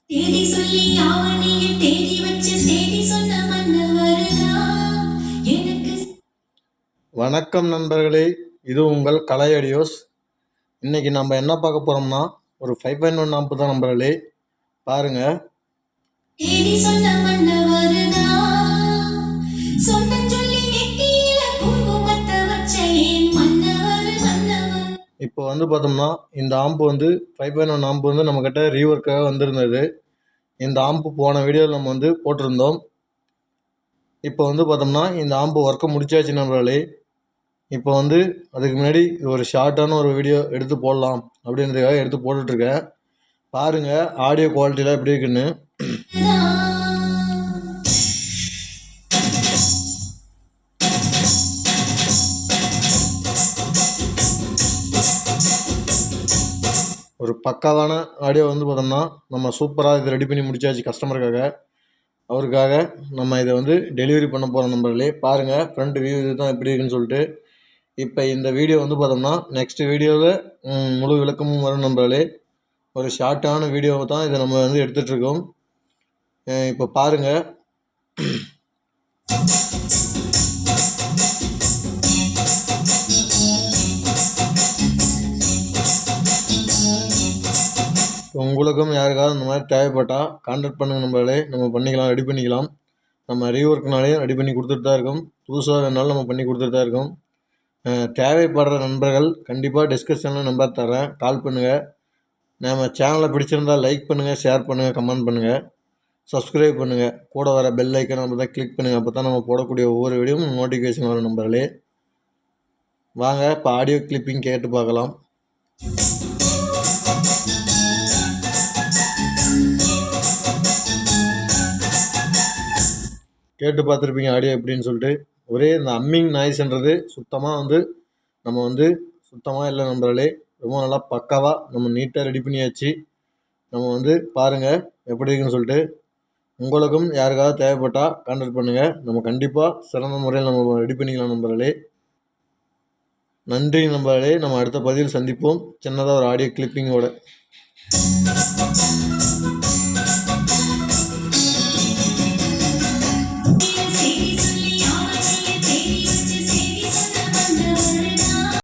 தேதி சொல்லி ஆவணியில் தேடி வச்ச செய்தி சொன்ன மன்னவருதா எனக்கு. வணக்கம் நண்பர்களே, இது உங்கள் கலை ஆடியோஸ். இன்னைக்கு நம்ம என்ன பார்க்க போறோம்னா ஒரு 5.1 ஆம்ப் தான் நண்பர்களே. பாருங்க. தேதி சொன்ன மன்னவருதா சொன்ன சொல்லி நெத்தியில குங்குமத்தை வச்ச ஏன் மன்னவர் மன்னவர். இப்போ வந்து பார்த்தோம்னா இந்த ஆம்ப் வந்து 5.1 ஆம்ப் வந்து நம்ம கிட்ட ரீவொர்க்காக வந்திருந்தது. இந்த ஆம்ப் போன வீடியோவில் நம்ம வந்து போட்டிருந்தோம். இப்போ வந்து பார்த்தோம்னா இந்த ஆம்ப் ஒர்க்கை முடிச்சாச்சு நண்பர்களே. இப்போ வந்து அதுக்கு முன்னாடி ஒரு ஷார்ட்டான ஒரு வீடியோ எடுத்து போடலாம் அப்படின்றதுக்காக எடுத்து போட்டுட்ருக்கேன். பாருங்கள் ஆடியோ குவாலிட்டிலாம் எப்படி இருக்குன்னு. ஒரு பக்காவான ஆடியோ வந்து பார்த்தோம்னா நம்ம சூப்பராக இதை ரெடி பண்ணி முடிச்சாச்சு கஸ்டமருக்காக. அவருக்காக நம்ம இதை வந்து டெலிவரி பண்ண போகிறோம் நண்பர்களே. பாருங்கள் ஃப்ரண்ட் வியூ இது தான் எப்படி இருக்குன்னு சொல்லிட்டு. இப்போ இந்த வீடியோ வந்து பார்த்தோம்னா நெக்ஸ்ட் வீடியோவில் முழு விளக்கமும் வரும் நண்பர்களே. ஒரு ஷார்ட்டான வீடியோவை தான் இதை நம்ம வந்து எடுத்துகிட்ருக்கோம். இப்போ பாருங்கள். உங்களுக்கும் யாருக்காவது இந்த மாதிரி தேவைப்பட்டால் கான்டாக்ட் பண்ணுங்கள் நண்பர்களே. நம்ம பண்ணிக்கலாம், ரெடி பண்ணிக்கலாம். நம்ம ரீஒர்க்னாலேயும் ரெடி பண்ணி கொடுத்துட்டு தான் இருக்கோம். புதுசாக வேணாலும் நம்ம பண்ணி கொடுத்துட்டு தான் இருக்கோம். தேவைப்படுற நண்பர்கள் கண்டிப்பாக டிஸ்கிரிப்ஷனில் நம்பர் தரேன், கால் பண்ணுங்கள். நம்ம சேனலை பிடிச்சிருந்தால் லைக் பண்ணுங்கள், ஷேர் பண்ணுங்கள், கமெண்ட் பண்ணுங்கள், சப்ஸ்கிரைப் பண்ணுங்கள். கூட வர பெல் ஐக்கனை நம்ம தான் கிளிக் பண்ணுங்கள். அப்போ தான் நம்ம போடக்கூடிய ஒவ்வொரு வீடியோவும் நோட்டிஃபிகேஷன் வரும் நண்பர்களே. வாங்க இப்போ ஆடியோ கிளிப்பிங் கேட்டு பார்க்கலாம். கேட்டு பார்த்துருப்பீங்க ஆடியோ எப்படின்னு சொல்லிட்டு. ஒரே இந்த அம்மிங் நாய்ஸ்ன்றது சுத்தமாக வந்து நம்ம வந்து சுத்தமாக இல்லை நண்பர்களே. ரொம்ப நல்லா பக்காவாக நம்ம நீட்டாக ரெடி பண்ணியாச்சு. நம்ம வந்து பாருங்கள் எப்படி இருக்குன்னு சொல்லிட்டு. உங்களுக்கும் யாருக்காவது தேவைப்பட்டால் கான்டாக்ட் பண்ணுங்கள். நம்ம கண்டிப்பாக சிறந்த முறையில் நம்ம ரெடி பண்ணிக்கலாம் நண்பர்களே. நன்றி நண்பர்களே. நம்ம அடுத்த பதிவில் சந்திப்போம் சின்னதாக ஒரு ஆடியோ கிளிப்பிங்கோட.